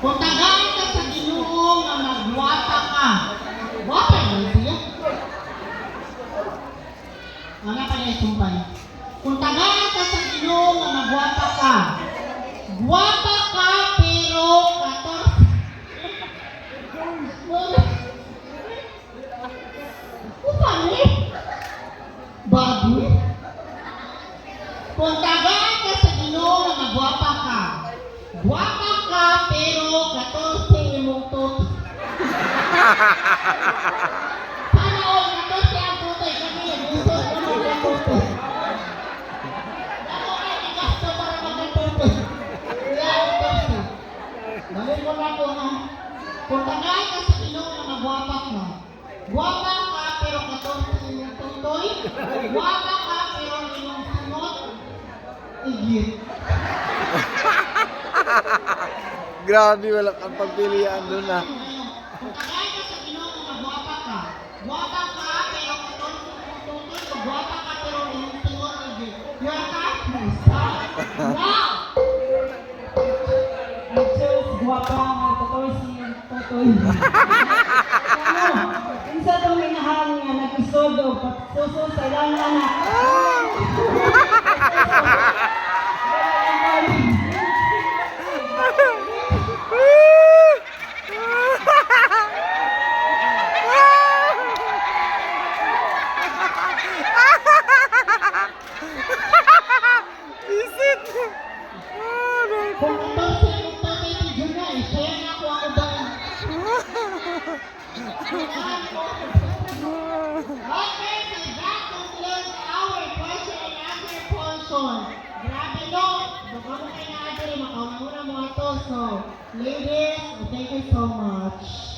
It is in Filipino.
Kung tagal ka sa Ginoo nga magwapa ka. Wapa yun siya. Ano pa na isumpay? Kung tagal ka sa Ginoo nga magwapa ka. Gwapa ka pero 14. Upali? Baboy? Kung tagal ka sa Ginoo nga magwapa ka. Gwapa ka pero 14 imong tot. Sana all 14 ang tutoy kami nag-usod ka mo ng tutoy. Dako kayo nagasto para mag-tutoy. Kaya ang tutoy. Dali mo na ko ha. Kung tagal ka sa Ginoo nga magwapa ka. Gwapa ka pero 14 imong tutoy. Gwapa ka pero imong sunod. Igit. Grabe, wala kang pagpilian doon ah. Kung tagal ka sa Ginoo nga magwapa ka. Gwapa ka pero 14 tutoy. Kung gwapa ka pero imong sunod. Igit. You're catfish. Wow! I chose guwapa nga totoy si Totoy. Ano? Isa itong minahal nga nag-isod o suso sa ilang anak. Visit! Kung 14 yung tatay ni Juna, kaya nga ako ako ba? Okay, so that concludes our question and answer portion. Grabe no, baka mo kayo na-adere, makauna-una mo ito. So, ladies, thank you so much.